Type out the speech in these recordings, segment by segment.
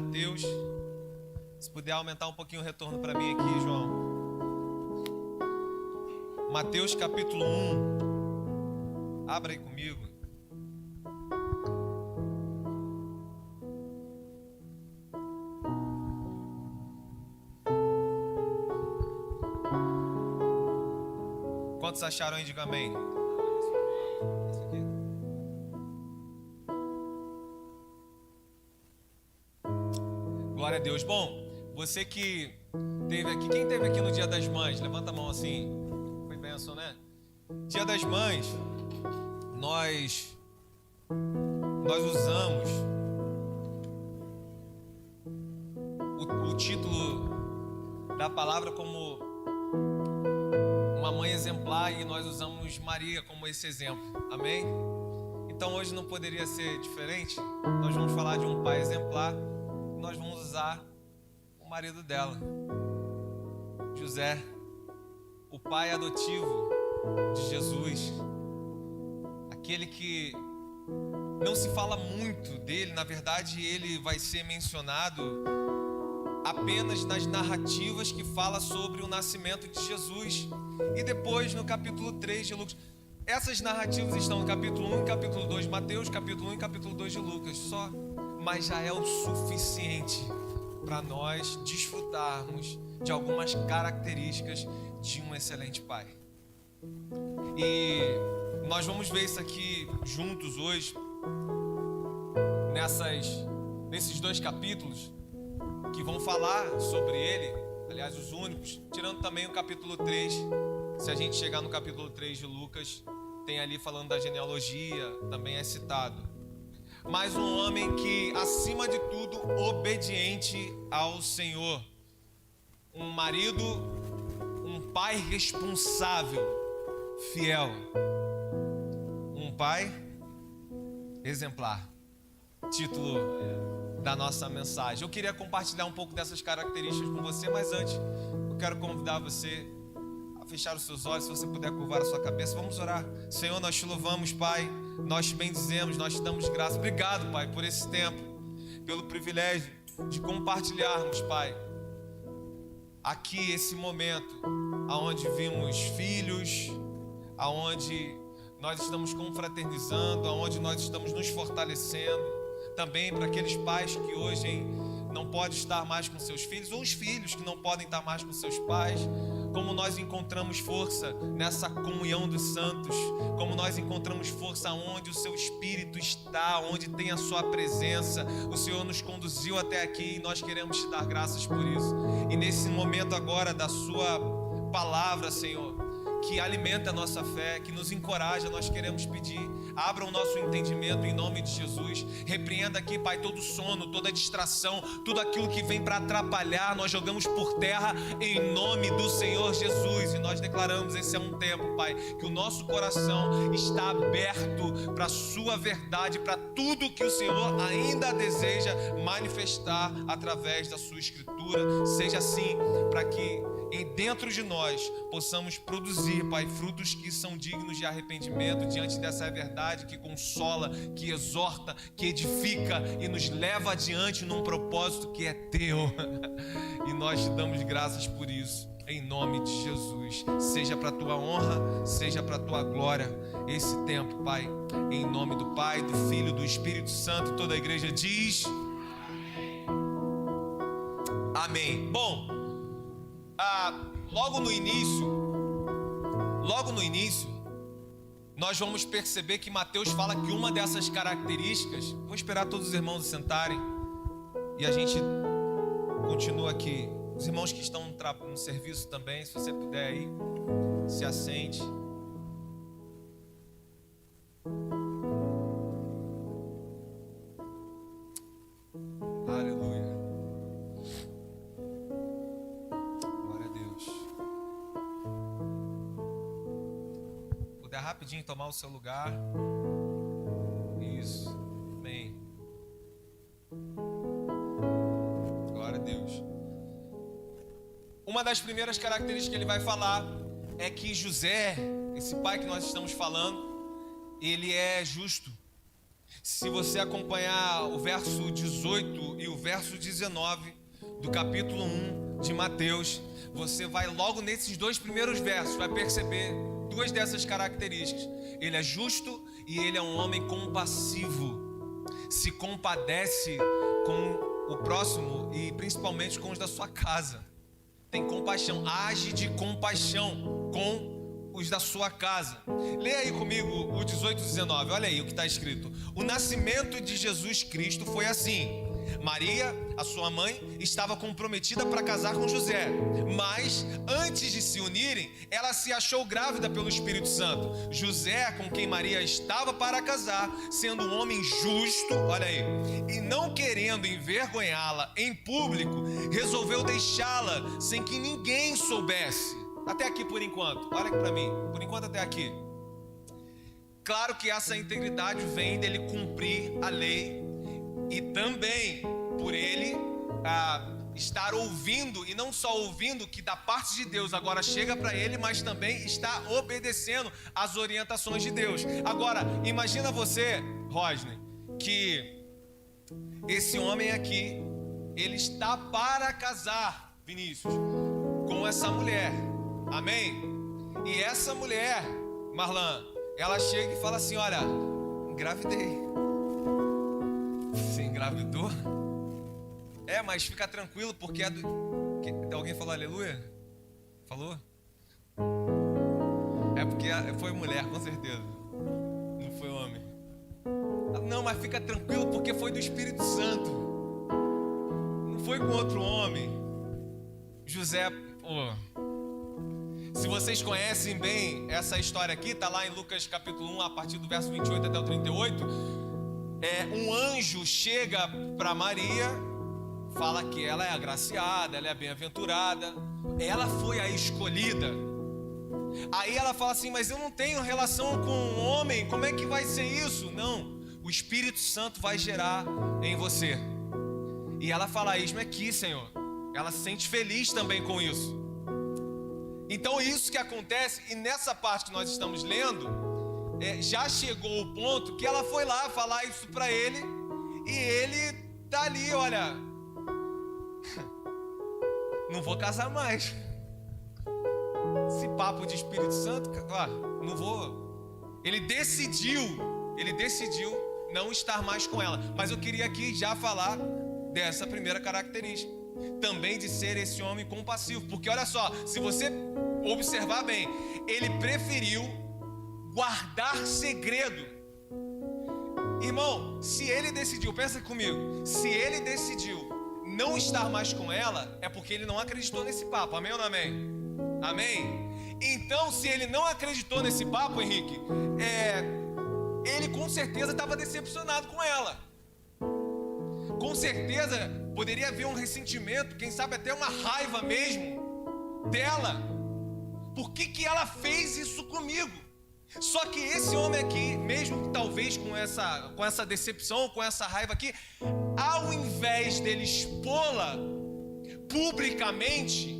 Mateus. Se puder aumentar um pouquinho o retorno para mim aqui, João. Mateus capítulo 1. Abra aí comigo. Quantos acharam aí? Diga amém. Glória a Deus. Bom, você que teve aqui, quem teve aqui no Dia das Mães? Levanta a mão assim. Foi bênção, né? Dia das Mães, nós usamos o título da palavra como uma mãe exemplar, e nós usamos Maria como esse exemplo. Amém? Então hoje não poderia ser diferente. Nós vamos falar de um pai exemplar. Nós vamos usar o marido dela, José, o pai adotivo de Jesus, aquele que não se fala muito dele. Na verdade, ele vai ser mencionado apenas nas narrativas que fala sobre o nascimento de Jesus, e depois no capítulo 3 de Lucas. Essas narrativas estão no capítulo 1 e capítulo 2 de Mateus, capítulo 1 e capítulo 2 de Lucas, só. Mas já é o suficiente para nós desfrutarmos de algumas características de um excelente pai. E nós vamos ver isso aqui juntos hoje, nesses dois capítulos que vão falar sobre ele, aliás, os únicos, tirando também o capítulo 3. Se a gente chegar no capítulo 3 de Lucas, tem ali falando da genealogia, também é citado. Mas um homem que, acima de tudo, obediente ao Senhor. Um marido, um pai responsável, fiel. Um pai exemplar. Título da nossa mensagem. Eu queria compartilhar um pouco dessas características com você, mas antes eu quero convidar você a fechar os seus olhos, se você puder curvar a sua cabeça. Vamos orar. Senhor, nós te louvamos, Pai, nós te bendizemos, nós te damos graça. Obrigado, Pai, por esse tempo, pelo privilégio de compartilharmos, Pai, aqui esse momento aonde vimos filhos, aonde nós estamos confraternizando, aonde nós estamos nos fortalecendo. Também para aqueles pais que hoje não podem estar mais com seus filhos, ou os filhos que não podem estar mais com seus pais. Como nós encontramos força nessa comunhão dos santos, como nós encontramos força onde o seu Espírito está, onde tem a sua presença. O Senhor nos conduziu até aqui e nós queremos te dar graças por isso. E nesse momento agora da sua palavra, Senhor, que alimenta a nossa fé, que nos encoraja, nós queremos pedir, abra o nosso entendimento em nome de Jesus. Repreenda aqui, Pai, todo sono, toda distração, tudo aquilo que vem para atrapalhar, nós jogamos por terra em nome do Senhor Jesus. E nós declaramos, esse é um tempo, Pai, que o nosso coração está aberto para a sua verdade, para tudo que o Senhor ainda deseja manifestar através da sua Escritura. Seja assim, para que dentro de nós possamos produzir, Pai, frutos que são dignos de arrependimento diante dessa verdade que consola, que exorta, que edifica e nos leva adiante num propósito que é teu. E nós te damos graças por isso, em nome de Jesus. Seja para a tua honra, seja para a tua glória esse tempo, Pai, em nome do Pai, do Filho, do Espírito Santo. Toda a igreja diz amém. Bom, logo no início, nós vamos perceber que Mateus fala que uma dessas características... Vou esperar todos os irmãos sentarem e a gente continua aqui. Os irmãos que estão no serviço também, se você puder aí, se assente. Aleluia. Rapidinho tomar o seu lugar. Isso. Amém. Glória a Deus. Uma das primeiras características que ele vai falar é que José, esse pai que nós estamos falando, ele é justo. Se você acompanhar o verso 18 e o verso 19 do capítulo 1 de Mateus, você vai logo nesses dois primeiros versos, vai perceber duas dessas características. Ele é justo e ele é um homem compassivo. Se compadece com o próximo e principalmente com os da sua casa. Tem compaixão, age de compaixão com os da sua casa. Leia aí comigo o 18 e 19, olha aí o que está escrito. O nascimento de Jesus Cristo foi assim: Maria, a sua mãe, estava comprometida para casar com José, mas antes de se unirem, ela se achou grávida pelo Espírito Santo. José, com quem Maria estava para casar, sendo um homem justo, olha aí, e não querendo envergonhá-la em público, resolveu deixá-la sem que ninguém soubesse. Até aqui por enquanto, olha aqui para mim, por enquanto até aqui. Claro que essa integridade vem dele cumprir a lei e também por ele estar ouvindo, e não só ouvindo, que da parte de Deus agora chega para ele, mas também está obedecendo às orientações de Deus. Agora, imagina você, Rosney, que esse homem aqui, ele está para casar, Vinícius, com essa mulher, amém? E essa mulher, Marlan, ela chega e fala assim: olha, engravidei. Você engravidou? Mas fica tranquilo, porque é do... Alguém falou aleluia? Falou? É porque foi mulher, com certeza. Não foi homem. Não, mas fica tranquilo, porque foi do Espírito Santo. Não foi com outro homem. José... Se vocês conhecem bem essa história aqui, está lá em Lucas capítulo 1, a partir do verso 28 até o 38. Um anjo chega para Maria, fala que ela é agraciada, ela é bem-aventurada, ela foi a escolhida. Aí ela fala assim: mas eu não tenho relação com um homem, como é que vai ser isso? Não, o Espírito Santo vai gerar em você. E ela fala: eis-me aqui, Senhor. Ela se sente feliz também com isso. Então isso que acontece, e nessa parte que nós estamos lendo, já chegou o ponto que ela foi lá falar isso para ele, e ele tá ali, olha, não vou casar mais. Esse papo de Espírito Santo, não vou. Ele decidiu não estar mais com ela. Mas eu queria aqui já falar dessa primeira característica, também de ser esse homem compassivo, porque olha só, se você observar bem, ele preferiu guardar segredo. Irmão, se ele decidiu, pensa comigo, se ele decidiu não estar mais com ela, é porque ele não acreditou nesse papo, amém ou não amém? Amém? Então, se ele não acreditou nesse papo, Henrique, ele com certeza estava decepcionado com ela. Com certeza poderia haver um ressentimento, quem sabe até uma raiva mesmo dela. Por que ela fez isso comigo? Só que esse homem aqui, mesmo que talvez com essa decepção, com essa raiva aqui, ao invés dele expô-la publicamente,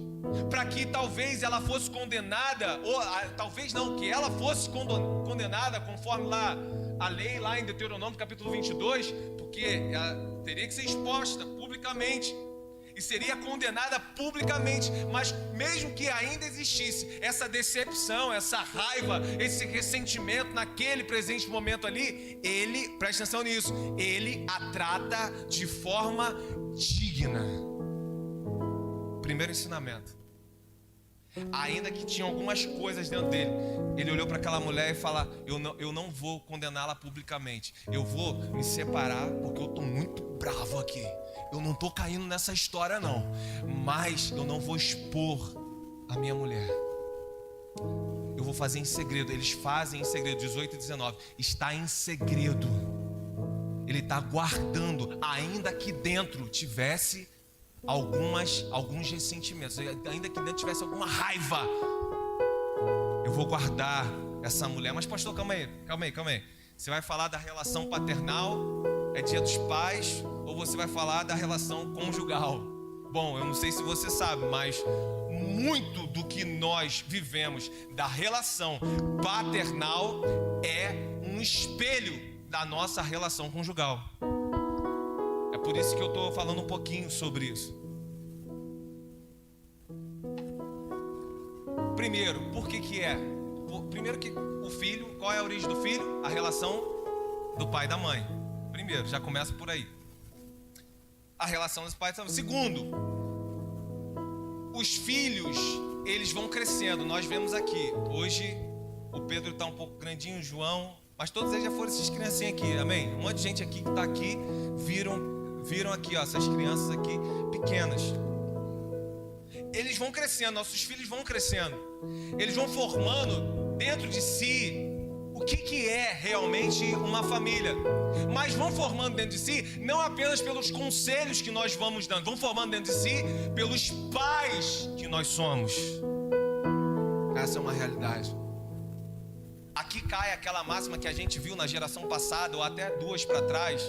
para que talvez ela fosse condenada, ou talvez não, que ela fosse condenada conforme lá a lei lá em Deuteronômio capítulo 22, porque ela teria que ser exposta publicamente e seria condenada publicamente. Mas mesmo que ainda existisse essa decepção, essa raiva, esse ressentimento naquele presente momento ali, ele, presta atenção nisso, ele a trata de forma digna. Primeiro ensinamento. Ainda que tinha algumas coisas dentro dele, ele olhou para aquela mulher e falou: eu não vou condená-la publicamente, eu vou me separar porque eu estou muito bravo aqui, eu não estou caindo nessa história não, mas eu não vou expor a minha mulher, eu vou fazer em segredo. Eles fazem em segredo, 18 e 19, está em segredo, ele está guardando, ainda que dentro tivesse alguns ressentimentos, ainda que dentro tivesse alguma raiva, eu vou guardar essa mulher. Mas pastor, calma aí, você vai falar da relação paternal, é dia dos pais, ou você vai falar da relação conjugal? Bom, eu não sei se você sabe, mas muito do que nós vivemos da relação paternal é um espelho da nossa relação conjugal. É por isso que eu estou falando um pouquinho sobre isso. Primeiro, por que é? Primeiro que o filho, qual é a origem do filho? A relação do pai e da mãe. Primeiro, já começa por aí. A relação dos pais e da mãe. Segundo, os filhos, eles vão crescendo. Nós vemos aqui, hoje o Pedro está um pouco grandinho, o João, mas todos eles já foram essas criancinhas aqui, amém? Um monte de gente aqui que está aqui, viram aqui, ó, essas crianças aqui pequenas. Eles vão crescendo, nossos filhos vão crescendo. Eles vão formando dentro de si o que é realmente uma família. Mas vão formando dentro de si, não apenas pelos conselhos que nós vamos dando, vão formando dentro de si pelos pais que nós somos. Essa é uma realidade. Aqui cai aquela máxima que a gente viu na geração passada, ou até duas para trás,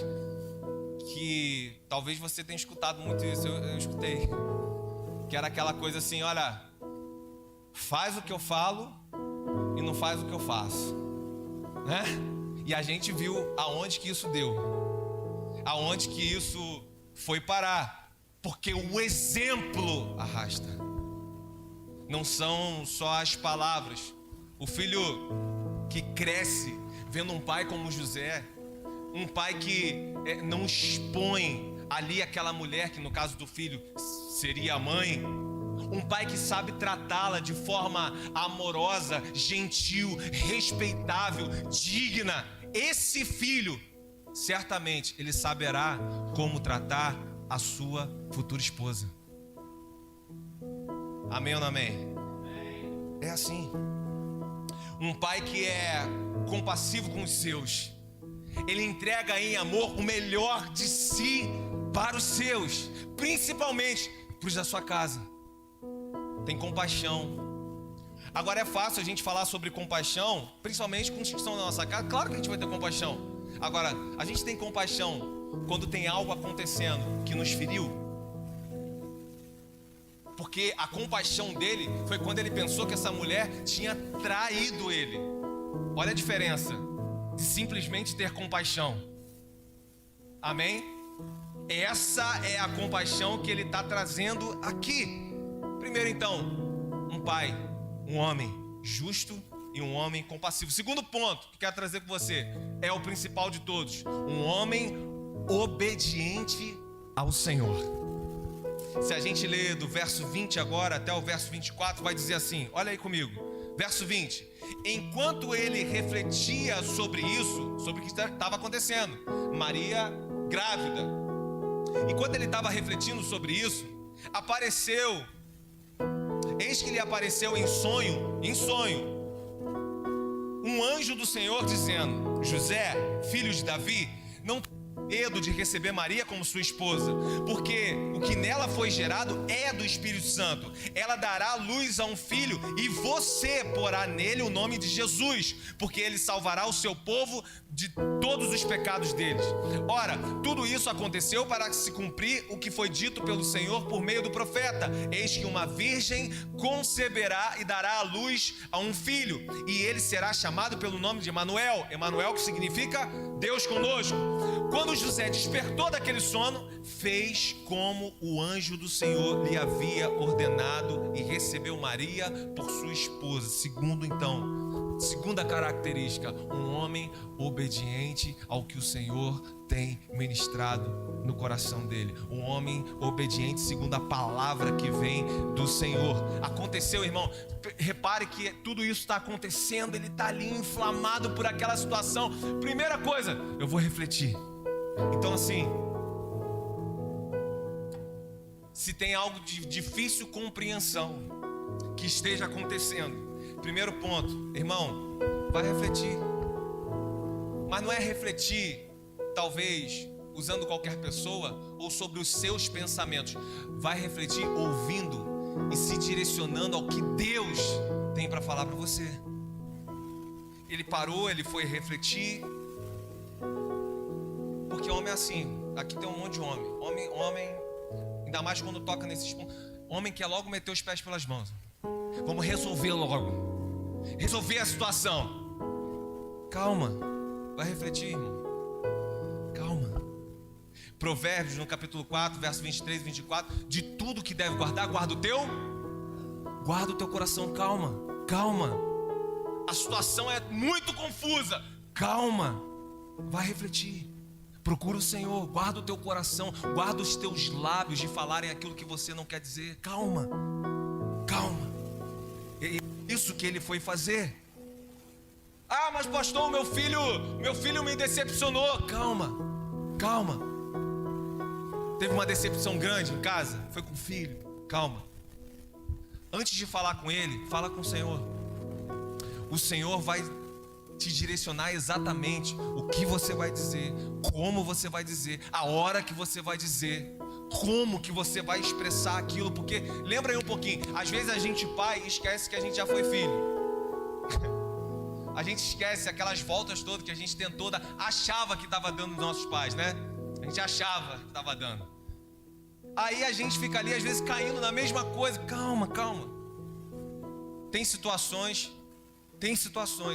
que talvez você tenha escutado muito isso, eu escutei. Que era aquela coisa assim, olha, faz o que eu falo e não faz o que eu faço, né? E a gente viu aonde que isso deu, aonde que isso foi parar, porque o exemplo arrasta. Não são só as palavras. O filho que cresce vendo um pai como José, um pai que não expõe ali aquela mulher, que no caso do filho seria a mãe, um pai que sabe tratá-la de forma amorosa, gentil, respeitável, digna. Esse filho, certamente, ele saberá como tratar a sua futura esposa. Amém ou não amém? É assim. Um pai que é compassivo com os seus, ele entrega em amor o melhor de si para os seus, principalmente para os da sua casa. Tem compaixão. Agora é fácil a gente falar sobre compaixão, principalmente com os que estão na nossa casa. Claro que a gente vai ter compaixão. Agora, a gente tem compaixão quando tem algo acontecendo que nos feriu. Porque a compaixão dele foi quando ele pensou que essa mulher tinha traído ele. Olha a diferença de simplesmente ter compaixão. Amém? Essa é a compaixão que ele está trazendo aqui. Primeiro então, um pai, um homem justo e um homem compassivo. Segundo ponto que eu quero trazer para você, é o principal de todos, um homem obediente ao Senhor. Se a gente ler do verso 20 agora até o verso 24, vai dizer assim, olha aí comigo, verso 20. Enquanto ele refletia sobre isso, sobre o que estava acontecendo, Maria grávida, enquanto ele estava refletindo sobre isso, eis que lhe apareceu em sonho, um anjo do Senhor dizendo, José, filho de Davi, não tenha medo de receber Maria como sua esposa, porque o que nela foi gerado é do Espírito Santo. Ela dará luz a um filho e você porá nele o nome de Jesus, porque ele salvará o seu povo de todos os pecados deles. Ora, tudo isso aconteceu para se cumprir o que foi dito pelo Senhor por meio do profeta. Eis que uma virgem conceberá e dará à luz a um filho, e ele será chamado pelo nome de Emanuel. Emanuel, que significa Deus conosco. Quando José despertou daquele sono, fez como o anjo do Senhor lhe havia ordenado e recebeu Maria por sua esposa. Segunda característica, um homem obediente ao que o Senhor tem ministrado no coração dele. Um homem obediente segundo a palavra que vem do Senhor. Aconteceu, irmão, repare que tudo isso está acontecendo, ele está ali inflamado por aquela situação. Primeira coisa, eu vou refletir. Então assim, se tem algo de difícil compreensão que esteja acontecendo, primeiro ponto, irmão, vai refletir. Mas não é refletir, talvez, usando qualquer pessoa ou sobre os seus pensamentos. Vai refletir ouvindo e se direcionando ao que Deus tem para falar para você. Ele parou, ele foi refletir. Porque homem é assim. Aqui tem um monte de homem. Homem, ainda mais quando toca nesses pontos. Homem quer logo meter os pés pelas mãos. Vamos resolver logo. Resolver a situação. Calma. Vai refletir, irmão. Provérbios, no capítulo 4, verso 23 e 24, de tudo que deve guardar, guarda o teu coração. Calma. A situação é muito confusa. Calma. Vai refletir. Procura o Senhor, guarda o teu coração, guarda os teus lábios de falarem aquilo que você não quer dizer. Calma. É isso que ele foi fazer. Ah, mas pastor, meu filho me decepcionou. Calma. Teve uma decepção grande em casa? Foi com o filho? Calma. Antes de falar com ele, fala com o Senhor. O Senhor vai te direcionar exatamente o que você vai dizer, como você vai dizer, a hora que você vai dizer, como que você vai expressar aquilo. Porque, lembra aí um pouquinho, às vezes a gente, pai, esquece que a gente já foi filho. A gente esquece aquelas voltas todas que a gente tentou dar, achava que estava dando nos nossos pais, né? A gente achava que estava dando. Aí a gente fica ali, às vezes, caindo na mesma coisa. Calma. Tem situações,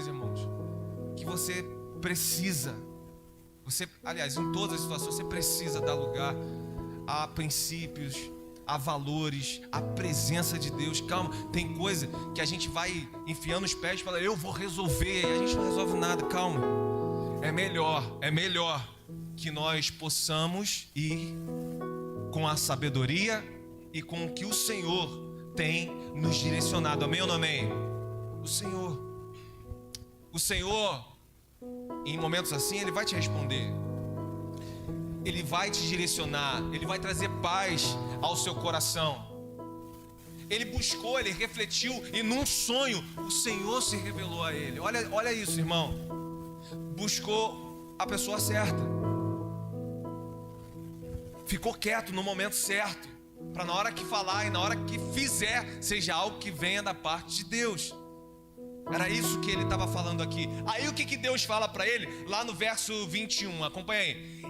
irmãos, que você precisa. Aliás, em todas as situações, você precisa dar lugar a princípios, a valores, a presença de Deus. Calma, tem coisa que a gente vai enfiando os pés e fala, eu vou resolver, e a gente não resolve nada. Calma. É melhor que nós possamos ir com a sabedoria e com o que o Senhor tem nos direcionado. Amém ou não amém? O Senhor, em momentos assim, Ele vai te responder. Ele vai te direcionar. Ele vai trazer paz ao seu coração. Ele buscou, ele refletiu, e num sonho o Senhor se revelou a ele. Olha isso, irmão. Buscou a pessoa certa. Ficou quieto no momento certo, para na hora que falar e na hora que fizer, seja algo que venha da parte de Deus. Era isso que ele estava falando aqui. Aí o que Deus fala para ele? Lá no verso 21, acompanha aí.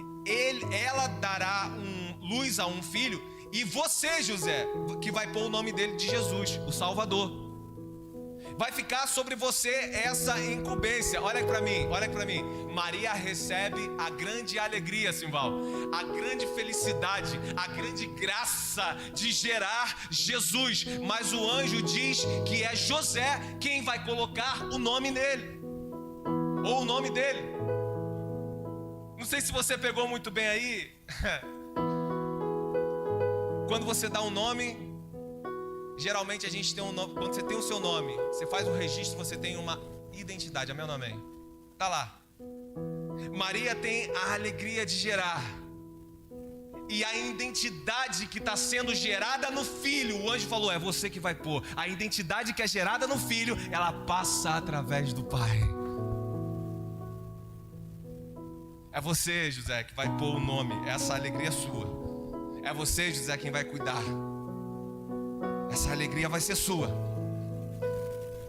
Ela dará luz a um filho, e você, José, que vai pôr o nome dele de Jesus, o Salvador. Vai ficar sobre você essa incumbência. Olha para mim. Maria recebe a grande alegria, Simval, a grande felicidade, a grande graça de gerar Jesus. Mas o anjo diz que é José quem vai colocar o nome nele, ou o nome dele. Não sei se você pegou muito bem aí. Quando você dá um nome, geralmente a gente tem um nome. Quando você tem o seu nome, você faz um registro, você tem uma identidade. Amém ou não amém? Tá lá. Maria tem a alegria de gerar, e a identidade que está sendo gerada no filho, o anjo falou, é você que vai pôr. A identidade que é gerada no filho, ela passa através do pai. É você, José, que vai pôr o nome. Essa alegria é sua. É você, José, quem vai cuidar. Essa alegria vai ser sua.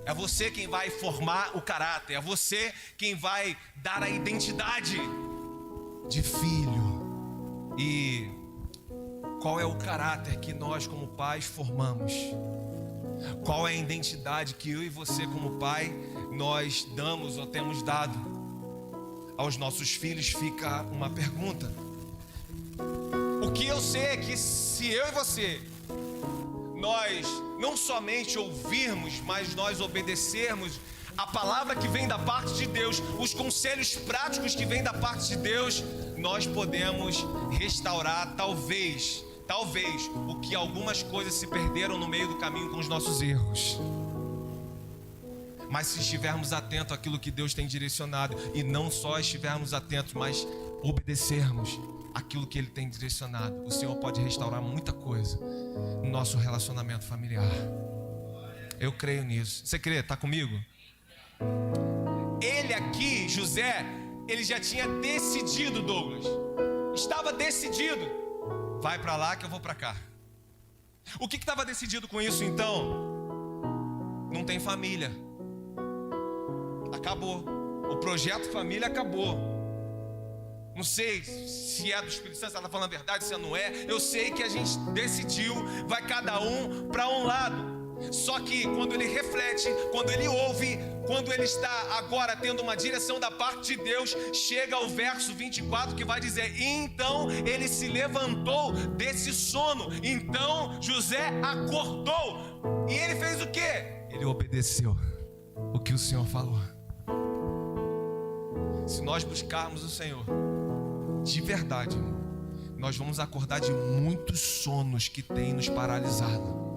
É você quem vai formar o caráter. É você quem vai dar a identidade de filho. E qual é o caráter que nós como pais formamos? Qual é a identidade que eu e você como pai nós damos ou temos dado aos nossos filhos? Fica uma pergunta. O que eu sei é que se eu e você, nós não somente ouvirmos, mas nós obedecermos a palavra que vem da parte de Deus, os conselhos práticos que vêm da parte de Deus, nós podemos restaurar talvez o que algumas coisas se perderam no meio do caminho com os nossos erros. Mas se estivermos atentos àquilo que Deus tem direcionado, e não só estivermos atentos, mas obedecermos aquilo que Ele tem direcionado, o Senhor pode restaurar muita coisa no nosso relacionamento familiar. Eu creio nisso. Você crê? Está comigo? Ele aqui, José, ele já tinha decidido, Douglas. Estava decidido. Vai para lá que eu vou para cá. O que estava decidido com isso então? Não tem família. Acabou. O projeto família acabou. Não sei se é do Espírito Santo, se ela está falando a verdade, se não é. Eu sei que a gente decidiu, vai cada um para um lado. Só que quando ele reflete, quando ele ouve quando ele está agora tendo uma direção da parte de Deus, chega ao verso 24 que vai dizer: então ele se levantou desse sono. Então José acordou. E ele fez o quê? Ele obedeceu o que o Senhor falou. Se nós buscarmos o Senhor de verdade, nós vamos acordar de muitos sonos que têm nos paralisado.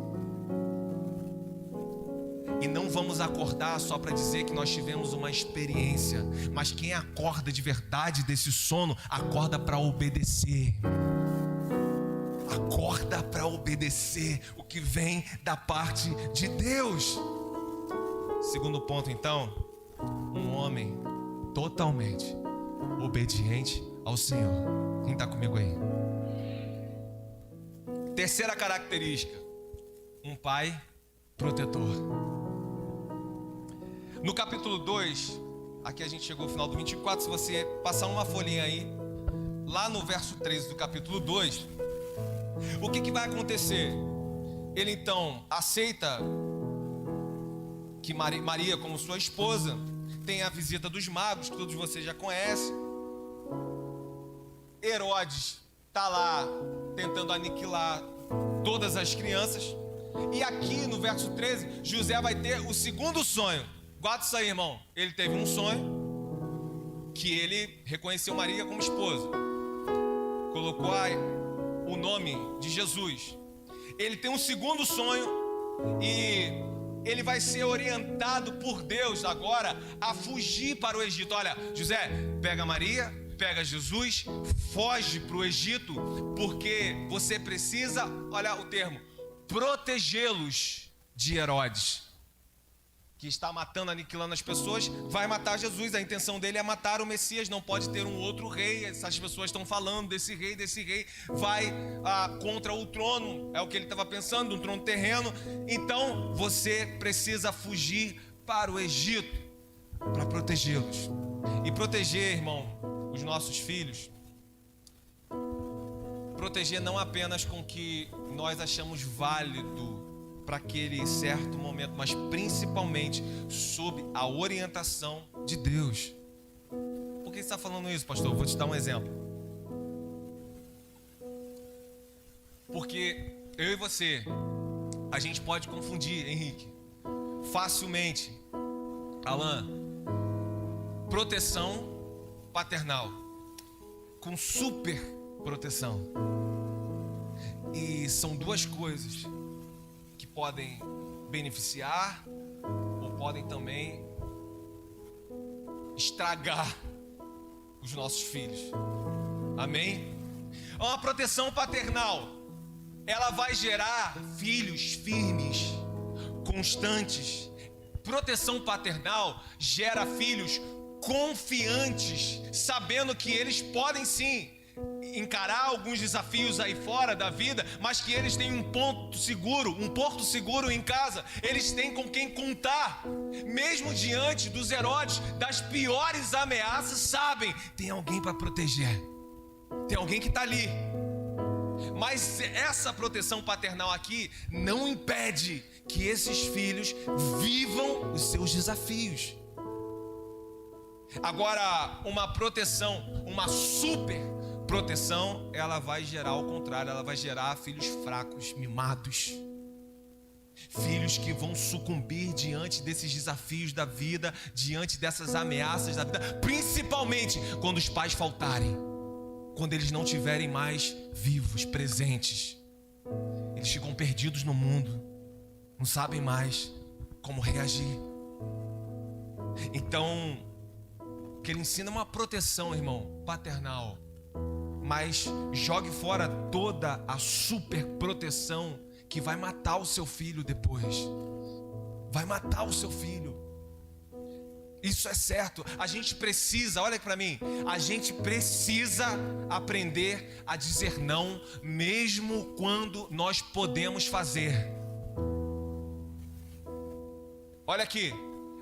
E não vamos acordar só para dizer que nós tivemos uma experiência, mas quem acorda de verdade desse sono, acorda para obedecer. Acorda para obedecer o que vem da parte de Deus. Segundo ponto, então, um homem totalmente obediente ao Senhor. Quem está comigo aí? Terceira característica, um pai protetor. No capítulo 2, aqui a gente chegou ao final do 24, se você passar uma folhinha aí, lá no verso 13 do capítulo 2, o que vai acontecer? Ele então aceita que Maria, como sua esposa, tem a visita dos magos, que todos vocês já conhecem. Herodes está lá tentando aniquilar todas as crianças. E aqui no verso 13, José vai ter o segundo sonho. Guarda isso aí, irmão. Ele teve um sonho que ele reconheceu Maria como esposa, colocou o nome de Jesus. Ele tem um segundo sonho e ele vai ser orientado por Deus agora a fugir para o Egito. Olha, José, pega Maria, pega Jesus, foge para o Egito, porque você precisa, olha o termo, protegê-los de Herodes, que está matando, aniquilando as pessoas. Vai matar Jesus. A intenção dele é matar o Messias. Não pode ter um outro rei. Essas pessoas estão falando desse rei vai contra o trono. É o que ele estava pensando, um trono terreno. Então você precisa fugir para o Egito para protegê-los. E proteger, irmão, os nossos filhos, proteger não apenas com o que nós achamos válido para aquele certo momento, mas principalmente sob a orientação de Deus. Por que você está falando isso, pastor? Eu vou te dar um exemplo. Porque eu e você, a gente pode confundir, Henrique, facilmente, Alan, proteção paternal com super proteção. E são duas coisas que podem beneficiar ou podem também estragar os nossos filhos. Amém? Uma proteção paternal, ela vai gerar filhos firmes, constantes. Proteção paternal gera filhos confiantes, sabendo que eles podem sim encarar alguns desafios aí fora da vida, mas que eles têm um porto seguro em casa. Eles têm com quem contar, mesmo diante dos Herodes, das piores ameaças, sabem, tem alguém para proteger, tem alguém que está ali. Mas essa proteção paternal aqui não impede que esses filhos vivam os seus desafios. Agora, uma proteção, uma super proteção, ela vai gerar ao contrário, ela vai gerar filhos fracos, mimados. Filhos que vão sucumbir diante desses desafios da vida, diante dessas ameaças da vida, principalmente quando os pais faltarem, quando eles não estiverem mais vivos, presentes. Eles ficam perdidos no mundo, não sabem mais como reagir. Então, que ele ensina uma proteção, irmão, paternal, mas jogue fora toda a super proteção que vai matar o seu filho depois. Vai matar o seu filho. Isso é certo. A gente precisa, olha para mim, a gente precisa aprender a dizer não, mesmo quando nós podemos fazer. Olha aqui,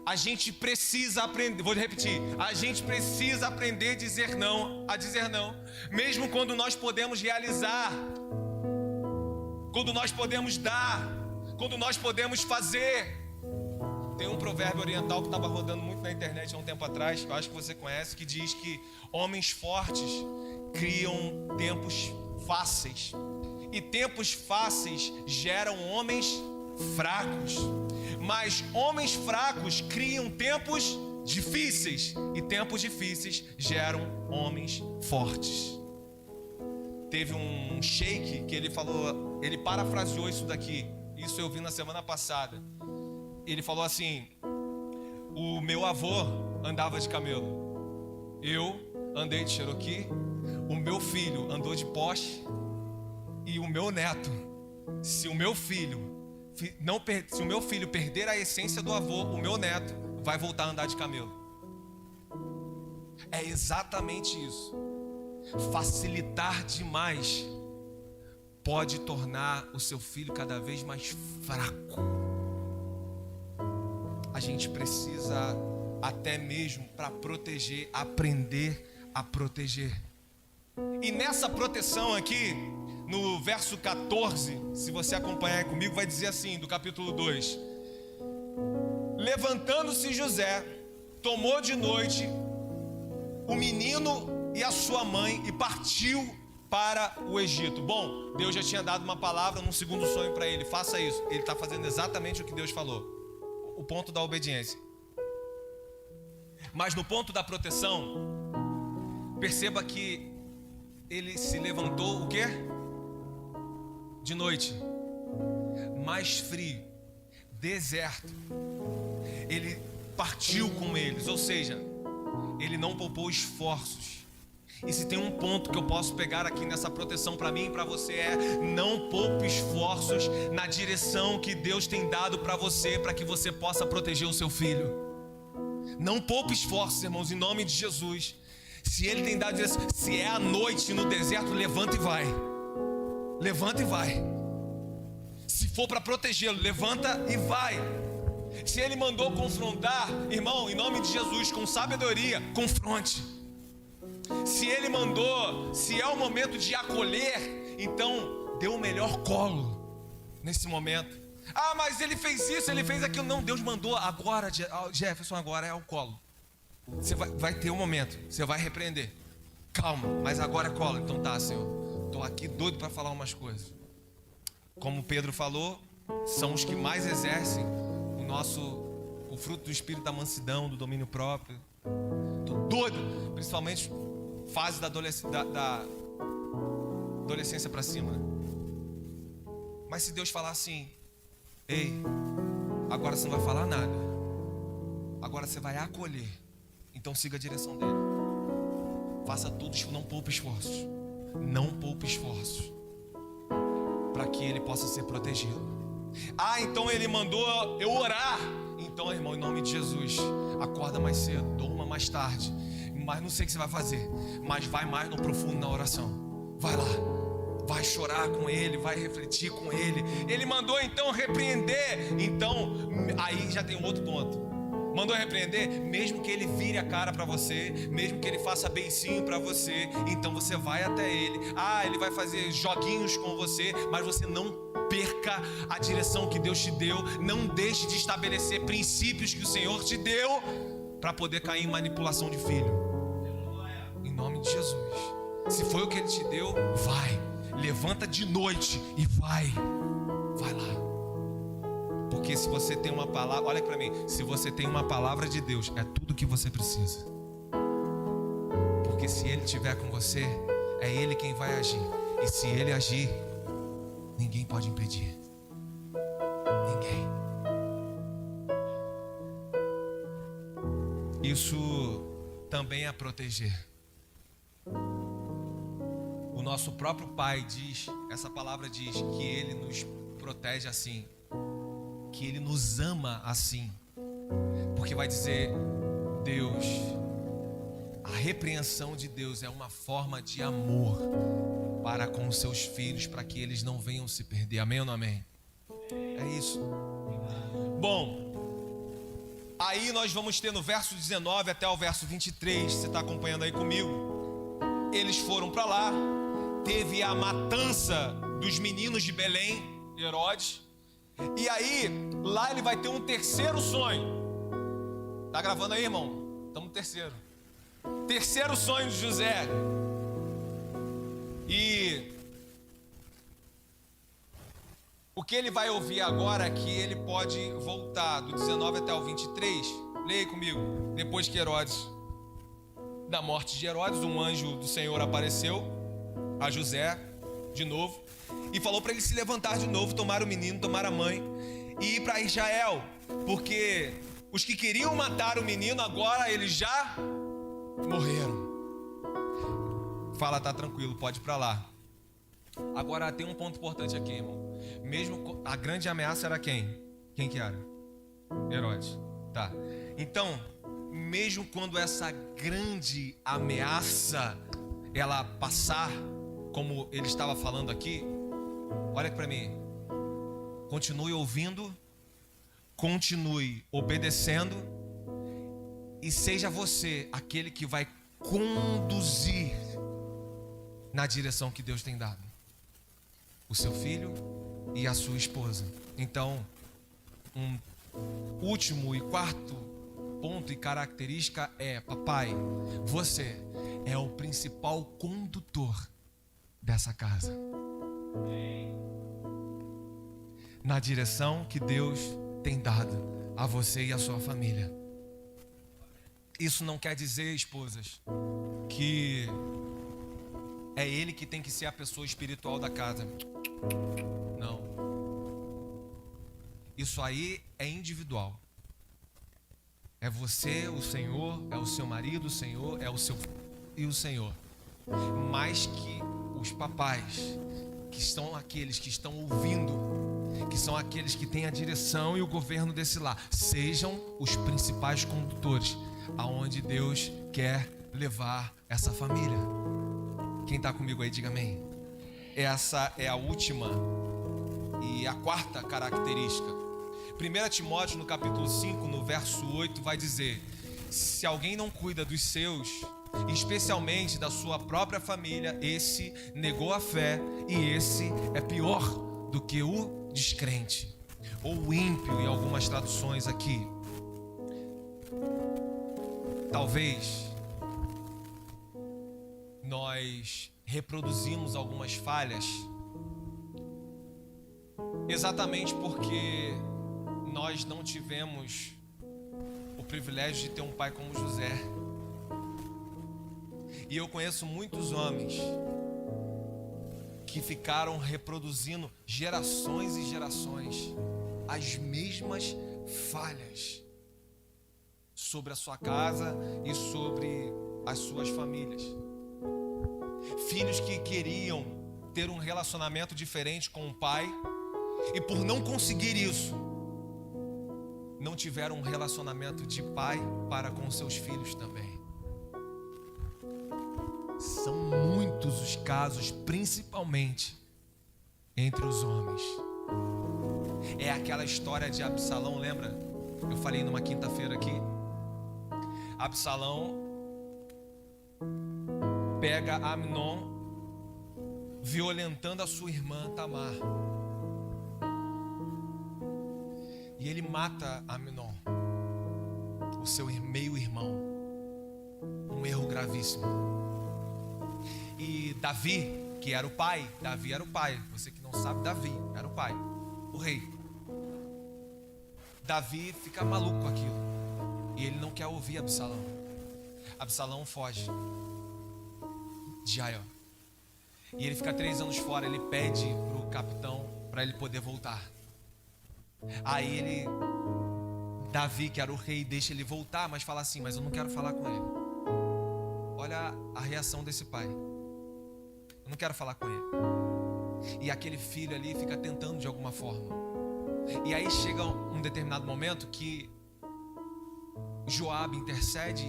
a gente precisa aprender, vou repetir, a gente precisa aprender a dizer não, mesmo quando nós podemos realizar, quando nós podemos dar, quando nós podemos fazer. Tem um provérbio oriental que estava rodando muito na internet há um tempo atrás, que eu acho que você conhece, que diz que homens fortes criam tempos fáceis. E tempos fáceis geram homens fracos. Mas homens fracos criam tempos difíceis. E tempos difíceis geram homens fortes. Teve um sheik que ele falou, ele parafraseou isso daqui. Isso eu vi na semana passada. Ele falou assim: o meu avô andava de camelo, eu andei de Cherokee, o meu filho andou de Porsche e o meu neto, se o meu filho perder a essência do avô, o meu neto vai voltar a andar de camelo. É exatamente isso. Facilitar demais pode tornar o seu filho cada vez mais fraco. A gente precisa até mesmo para proteger, aprender a proteger. E nessa proteção aqui, no verso 14, se você acompanhar comigo, vai dizer assim, do capítulo 2: levantando-se José, tomou de noite o menino e a sua mãe e partiu para o Egito. Bom, Deus já tinha dado uma palavra num segundo sonho para ele: faça isso. Ele está fazendo exatamente o que Deus falou. O ponto da obediência. Mas no ponto da proteção, perceba que ele se levantou o quê? De noite, mais frio, deserto. Ele partiu com eles, ou seja, ele não poupou esforços. E se tem um ponto que eu posso pegar aqui nessa proteção para mim e para você, é: não poupe esforços na direção que Deus tem dado para você, para que você possa proteger o seu filho. Não poupe esforços, irmãos, em nome de Jesus. Se Ele tem dado direção, se é à noite no deserto, levanta e vai. Levanta e vai. Se for para protegê-lo, levanta e vai. Se Ele mandou confrontar, irmão, em nome de Jesus, com sabedoria, confronte. Se Ele mandou, se é o momento de acolher, então dê o melhor colo nesse momento. Ah, mas ele fez isso, ele fez aquilo. Não, Deus mandou agora, Jefferson, agora é o colo. Você vai ter um momento, você vai repreender. Calma, mas agora é colo. Então tá, Senhor, estou aqui doido para falar umas coisas. Como Pedro falou, são os que mais exercem o fruto do espírito da mansidão, do domínio próprio. Estou doido, principalmente fase da adolescência para cima, né? Mas se Deus falar assim: ei, agora você não vai falar nada, agora você vai acolher, então siga a direção dele. Faça tudo, não poupe esforços. Não poupe esforços para que ele possa ser protegido. Ah, então ele mandou eu orar. Então, irmão, em nome de Jesus, acorda mais cedo, durma mais tarde. Mas não sei o que você vai fazer, mas vai mais no profundo na oração. Vai lá, vai chorar com ele, vai refletir com ele. Ele mandou então repreender. Então, aí já tem um outro ponto. Mandou repreender, mesmo que ele vire a cara para você, mesmo que ele faça beicinho para você, então você vai até ele. Ah, ele vai fazer joguinhos com você, mas você não perca a direção que Deus te deu. Não deixe de estabelecer princípios que o Senhor te deu para poder cair em manipulação de filho. Em nome de Jesus. Se foi o que Ele te deu, vai. Levanta de noite e vai. Vai lá. Porque se você tem uma palavra, olha para mim, se você tem uma palavra de Deus, é tudo que você precisa. Porque se Ele estiver com você, é Ele quem vai agir. E se Ele agir, ninguém pode impedir. Ninguém. Isso também é proteger. O nosso próprio Pai diz, essa palavra diz que Ele nos protege assim, que Ele nos ama assim, porque vai dizer, Deus, a repreensão de Deus é uma forma de amor para com os seus filhos, para que eles não venham se perder. Amém ou não amém? É isso. Bom, aí nós vamos ter no verso 19 até o verso 23, você está acompanhando aí comigo? Eles foram para lá, teve a matança dos meninos de Belém, Herodes. E aí, lá ele vai ter um terceiro sonho. Tá gravando aí, irmão? Estamos no terceiro. Terceiro sonho de José. E o que ele vai ouvir agora é que ele pode voltar do 19 até o 23. Leia comigo. Depois que Herodes, da morte de Herodes, um anjo do Senhor apareceu a José de novo e falou para ele se levantar de novo, tomar o menino, tomar a mãe e ir para Israel, porque os que queriam matar o menino agora eles já morreram. Fala, tá tranquilo, pode ir para lá. Agora tem um ponto importante aqui, irmão. Mesmo a grande ameaça era quem? Quem que era? Herodes. Tá. Então, mesmo quando essa grande ameaça ela passar, como ele estava falando aqui, olha aqui para mim. Continue ouvindo, continue obedecendo e seja você aquele que vai conduzir na direção que Deus tem dado o seu filho e a sua esposa. Então, um último e quarto ponto e característica é: papai, você é o principal condutor dessa casa, na direção que Deus tem dado a você e a sua família. Isso não quer dizer, esposas, que é ele que tem que ser a pessoa espiritual da casa. Não. Isso aí é individual. É você, o Senhor, é o seu marido, o Senhor, é o seu e o Senhor. Mas que os papais, que estão aqueles que estão ouvindo, que são aqueles que têm a direção e o governo desse lar, sejam os principais condutores aonde Deus quer levar essa família. Quem está comigo aí, diga amém. Essa é a última e a quarta característica. 1 Timóteo no capítulo 5, no verso 8, vai dizer: se alguém não cuida dos seus, especialmente da sua própria família, esse negou a fé e esse é pior do que o descrente, ou o ímpio, em algumas traduções aqui. Talvez nós reproduzimos algumas falhas exatamente porque nós não tivemos o privilégio de ter um pai como José. E eu conheço muitos homens que ficaram reproduzindo gerações e gerações as mesmas falhas sobre a sua casa e sobre as suas famílias. Filhos que queriam ter um relacionamento diferente com o pai e por não conseguir isso, não tiveram um relacionamento de pai para com seus filhos também. São muitos os casos, principalmente entre os homens. É aquela história de Absalão, lembra? Eu falei numa quinta-feira aqui. Absalão pega Amnon violentando a sua irmã Tamar. E ele mata Amnon, o seu meio-irmão. Um erro gravíssimo. E Davi, que era o pai, você que não sabe, Davi era o pai, o rei. Davi fica maluco com aquilo e ele não quer ouvir Absalão. Absalão foge de Israel e ele fica 3 anos fora. Ele pede para o capitão para ele poder voltar. Aí Davi, que era o rei, deixa ele voltar, mas fala assim: mas eu não quero falar com ele. Olha a reação desse pai: eu não quero falar com ele. E aquele filho ali fica tentando de alguma forma. E aí chega um determinado momento que Joabe intercede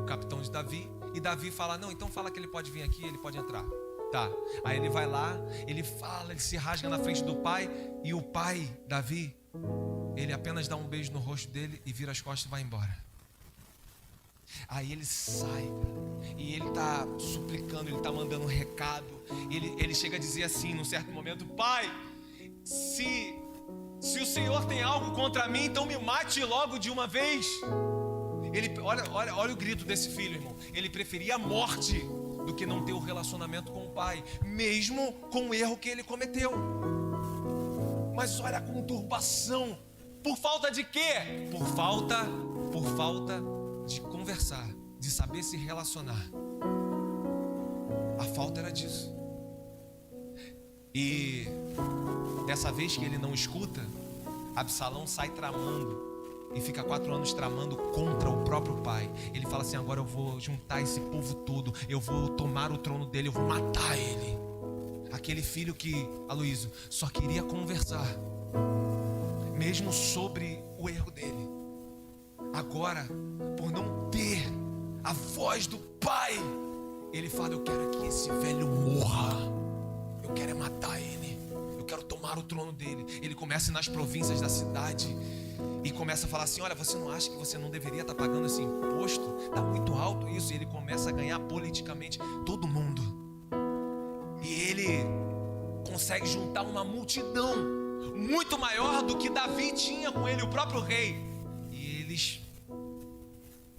o capitão de Davi, e Davi fala: não, então fala que ele pode vir aqui, ele pode entrar. Tá. Aí ele vai lá, ele fala, ele se rasga na frente do pai, e o pai, Davi, ele apenas dá um beijo no rosto dele e vira as costas e vai embora. Aí ele sai e ele está suplicando, ele está mandando um recado. Ele chega a dizer assim, num certo momento: pai, se Se o Senhor tem algo contra mim, então me mate logo de uma vez. Olha o grito desse filho, irmão. Ele preferia a morte do que não ter o relacionamento com o pai, mesmo com o erro que ele cometeu. Mas olha a conturbação. Por falta de quê? Por falta de conversar, de saber se relacionar. A falta era disso. E dessa vez que ele não escuta, Absalão sai tramando e fica 4 anos tramando contra o próprio pai. Ele fala assim: agora eu vou juntar esse povo todo, eu vou tomar o trono dele, eu vou matar ele. Aquele filho que, Aloísio, só queria conversar, mesmo sobre o erro dele. Agora, por não ter a voz do pai, ele fala: eu quero que esse velho morra, eu quero é matar ele, eu quero tomar o trono dele. Ele começa nas províncias da cidade e começa a falar assim: olha, você não acha que você não deveria estar pagando esse imposto? Está muito alto isso. E ele começa a ganhar politicamente todo mundo. E ele consegue juntar uma multidão muito maior do que Davi tinha com ele, o próprio rei. E eles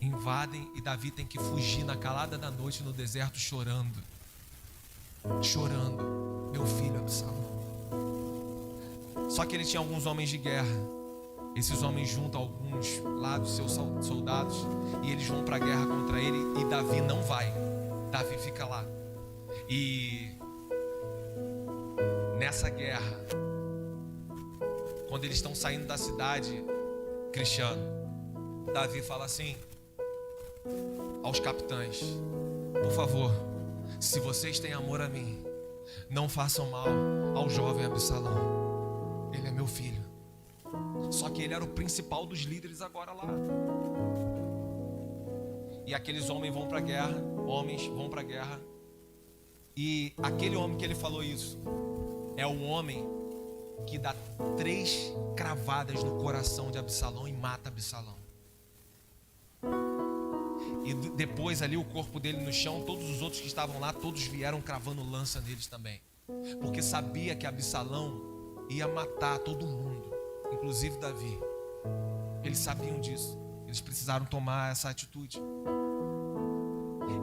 invadem e Davi tem que fugir na calada da noite no deserto chorando. Chorando: meu filho Absalão. Só que ele tinha alguns homens de guerra. Esses homens juntam alguns lá dos seus soldados e eles vão para a guerra contra ele, e Davi não vai. Davi fica lá. E nessa guerra, quando eles estão saindo da cidade, Cristiano, Davi fala assim aos capitães: por favor, se vocês têm amor a mim, não façam mal ao jovem Absalão. Ele é meu filho. Só que ele era o principal dos líderes agora lá. E aqueles homens vão para a guerra. E aquele homem que ele falou isso é o homem que dá 3 cravadas no coração de Absalão e mata Absalão. E depois ali o corpo dele no chão, todos os outros que estavam lá, todos vieram cravando lança neles também. Porque sabia que Absalão ia matar todo mundo, inclusive Davi. Eles sabiam disso. Eles precisaram tomar essa atitude.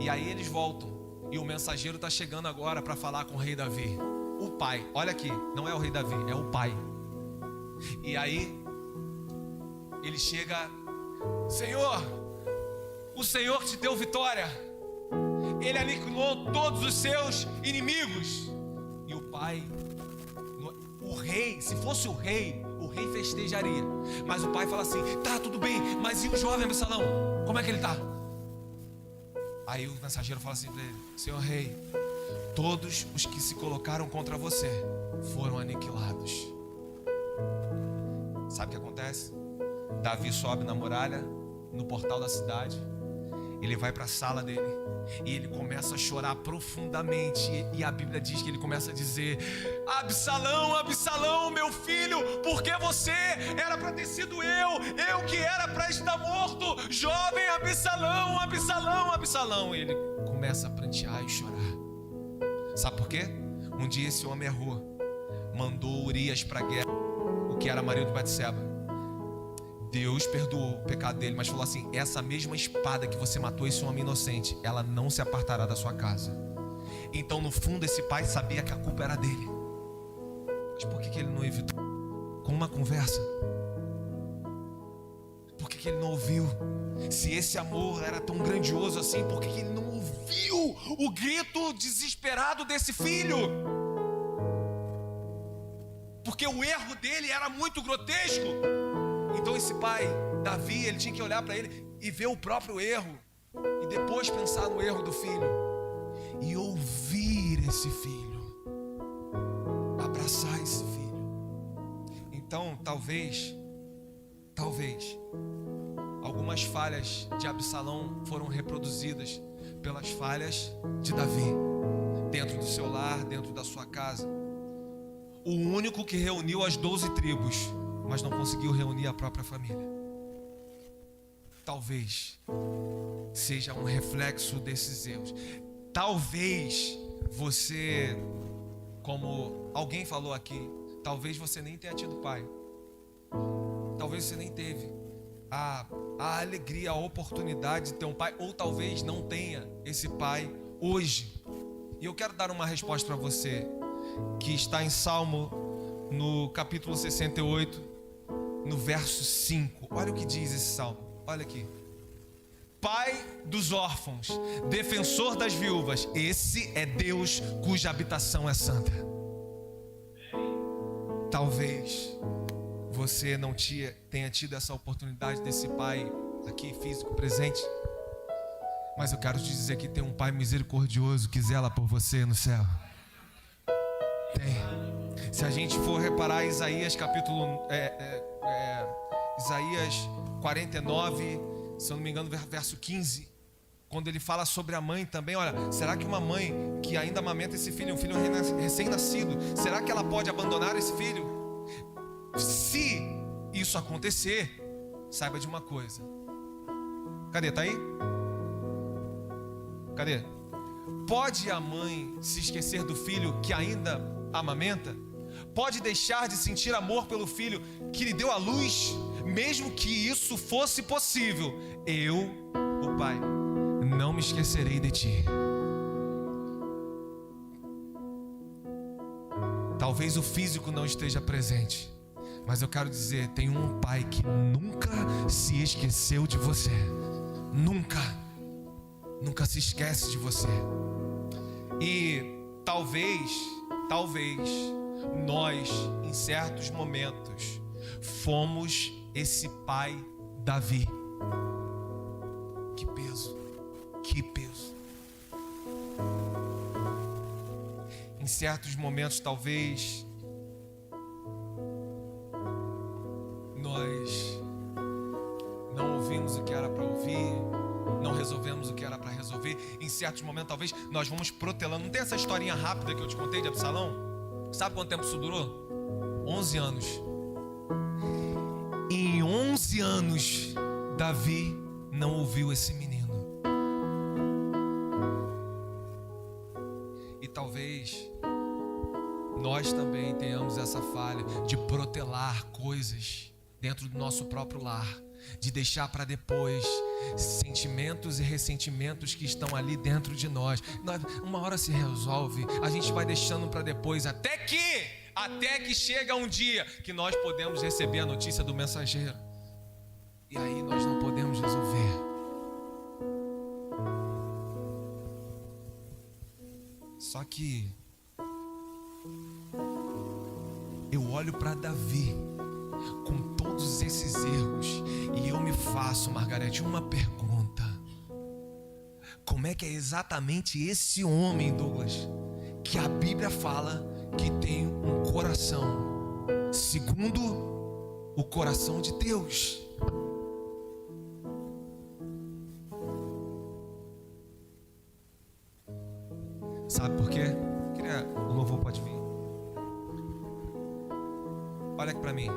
E aí eles voltam. E o mensageiro está chegando agora para falar com o rei Davi. O pai, olha aqui, não é o rei Davi, é o pai. E aí ele chega: Senhor, o Senhor te deu vitória. Ele aniquilou todos os seus inimigos. E o pai, o rei, se fosse o rei festejaria. Mas o pai fala assim: tá, tudo bem, mas e o jovem Absalão? Como é que ele tá? Aí o mensageiro fala assim para ele: Senhor rei, todos os que se colocaram contra você foram aniquilados. Sabe o que acontece? Davi sobe na muralha, no portal da cidade. Ele vai para a sala dele e ele começa a chorar profundamente. E a Bíblia diz que ele começa a dizer: Absalão, Absalão, meu filho, porque você era para ter sido eu que era para estar morto. Jovem Absalão, Absalão, Absalão. E ele começa a prantear e chorar. Sabe por quê? Um dia esse homem errou, mandou Urias para a guerra, o que era marido de Batseba. Deus perdoou o pecado dele, mas falou assim: essa mesma espada que você matou esse homem inocente, ela não se apartará da sua casa. Então no fundo esse pai sabia que a culpa era dele. Mas por que ele não evitou com uma conversa? Por que ele não ouviu? Se esse amor era tão grandioso assim, por que ele não ouviu o grito desesperado desse filho? Porque o erro dele era muito grotesco. Então esse pai, Davi, ele tinha que olhar para ele e ver o próprio erro, e depois pensar no erro do filho, e ouvir esse filho, abraçar esse filho. Então talvez algumas falhas de Absalão foram reproduzidas pelas falhas de Davi, dentro do seu lar, dentro da sua casa. O único que reuniu as 12 tribos, mas não conseguiu reunir a própria família. Talvez seja um reflexo desses erros. Talvez você, como alguém falou aqui, talvez você nem tenha tido pai. talvez você nem teve a alegria, a oportunidade de ter um pai, ou talvez não tenha esse pai hoje. E eu quero dar uma resposta para você, que está em Salmo, no capítulo 68, no verso 5. Olha o que diz esse salmo, olha aqui. Pai dos órfãos, defensor das viúvas, esse é Deus cuja habitação é santa. Talvez você não tenha tido essa oportunidade desse pai aqui físico presente, mas eu quero te dizer que tem um pai misericordioso que zela por você no céu. Tem. Se a gente for reparar Isaías capítulo Isaías 49, se eu não me engano, verso 15, quando ele fala sobre a mãe também, olha, será que uma mãe que ainda amamenta esse filho, um filho recém-nascido, será que ela pode abandonar esse filho? Se isso acontecer, saiba de uma coisa. Cadê? Tá aí? Cadê? Pode a mãe se esquecer do filho que ainda amamenta? Pode deixar de sentir amor pelo filho que lhe deu a luz? Mesmo que isso fosse possível, eu, o Pai, não me esquecerei de ti. Talvez o físico não esteja presente, mas eu quero dizer, tem um Pai que nunca se esqueceu de você. Nunca se esquece de você. E talvez nós, em certos momentos, fomos esse pai Davi. Que peso. Em certos momentos, talvez nós não ouvimos o que era para ouvir, não resolvemos o que era para resolver. Em certos momentos, talvez nós vamos protelando. Não tem essa historinha rápida que eu te contei de Absalão? Sabe quanto tempo isso durou? 11 anos. Em 11 anos, Davi não ouviu esse menino. E talvez nós também tenhamos essa falha de protelar coisas dentro do nosso próprio lar, de deixar para depois sentimentos e ressentimentos que estão ali dentro de nós. Uma hora se resolve, a gente vai deixando para depois, até que chega um dia que nós podemos receber a notícia do mensageiro, e aí nós não podemos resolver. Só que eu olho para Davi com todos esses erros e eu me faço, Margarete, uma pergunta: como é que é exatamente esse homem, Douglas, que a Bíblia fala que tem um coração segundo o coração de Deus? Sabe por quê? O louvor pode vir. Olha aqui para mim.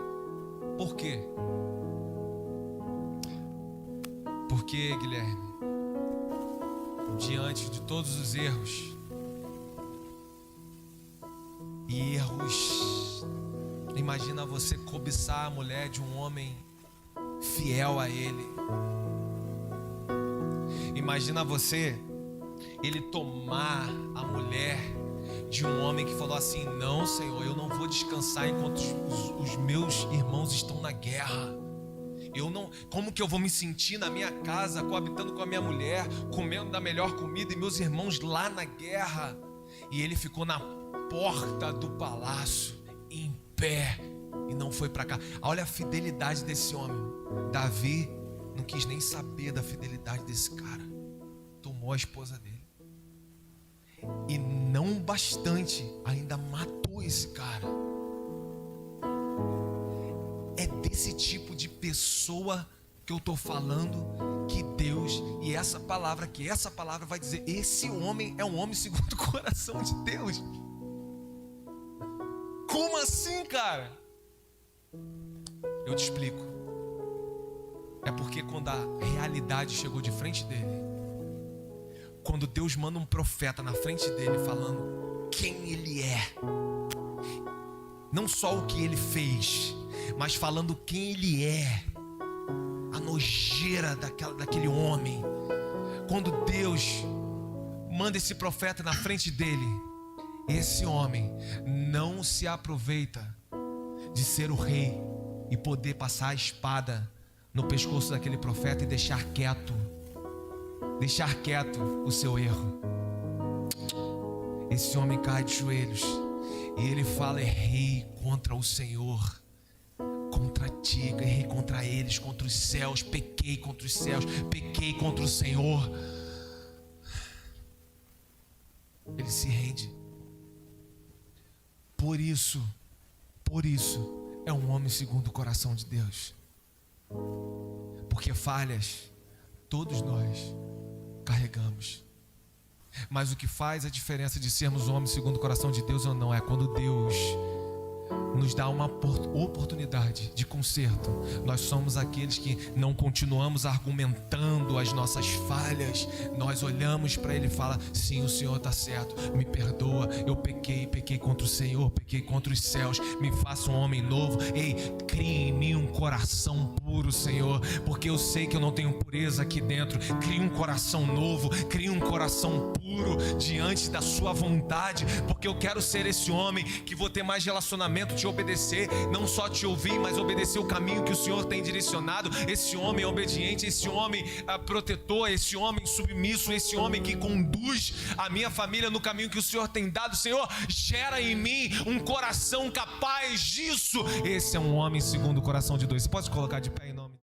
Por quê? Porque, Guilherme, diante de todos os erros, imagina você cobiçar a mulher de um homem fiel a ele. Imagina ele tomar a mulher de um homem que falou assim: não, Senhor, eu não vou descansar enquanto os meus irmãos estão na guerra. Como que eu vou me sentir na minha casa, coabitando com a minha mulher, comendo da melhor comida, e meus irmãos lá na guerra? E ele ficou na porta do palácio, em pé, e não foi para cá. Olha a fidelidade desse homem. Davi não quis nem saber da fidelidade desse cara. Tomou a esposa dele. E não bastante, ainda matou esse cara. É desse tipo de pessoa que eu estou falando, que Deus, e essa palavra vai dizer: esse homem é um homem segundo o coração de Deus. Como assim, cara? Eu te explico. É porque quando a realidade chegou de frente dele, quando Deus manda um profeta na frente dele falando quem ele é, não só o que ele fez, mas falando quem ele é, a nojeira daquele homem. Quando Deus manda esse profeta na frente dele, esse homem não se aproveita de ser o rei e poder passar a espada no pescoço daquele profeta e deixar quieto o seu erro. Esse homem cai de joelhos e ele fala: errei contra o Senhor, contra ti, errei contra eles, contra os céus, pequei contra os céus, pequei contra o Senhor. Ele se rende. Por isso é um homem segundo o coração de Deus. Porque falhas todos nós carregamos. Mas o que faz a diferença de sermos homens segundo o coração de Deus ou não é quando Deus nos dá uma oportunidade de conserto. Nós somos aqueles que não continuamos argumentando as nossas falhas. Nós olhamos para Ele e fala: sim, o Senhor está certo, me perdoa, eu pequei contra o Senhor, pequei contra os céus, me faça um homem novo. Ei, crie em mim um coração puro, Senhor, porque eu sei que eu não tenho pureza aqui dentro. Crie um coração novo, crie um coração puro diante da sua vontade, porque eu quero ser esse homem que vou ter mais relacionamento, te obedecer, não só te ouvir, mas obedecer o caminho que o Senhor tem direcionado. Esse homem obediente, esse homem protetor, esse homem submisso, esse homem que conduz a minha família no caminho que o Senhor tem dado. Senhor, gera em mim um coração capaz disso. Esse é um homem segundo o coração de Deus. Você pode colocar de pé em nome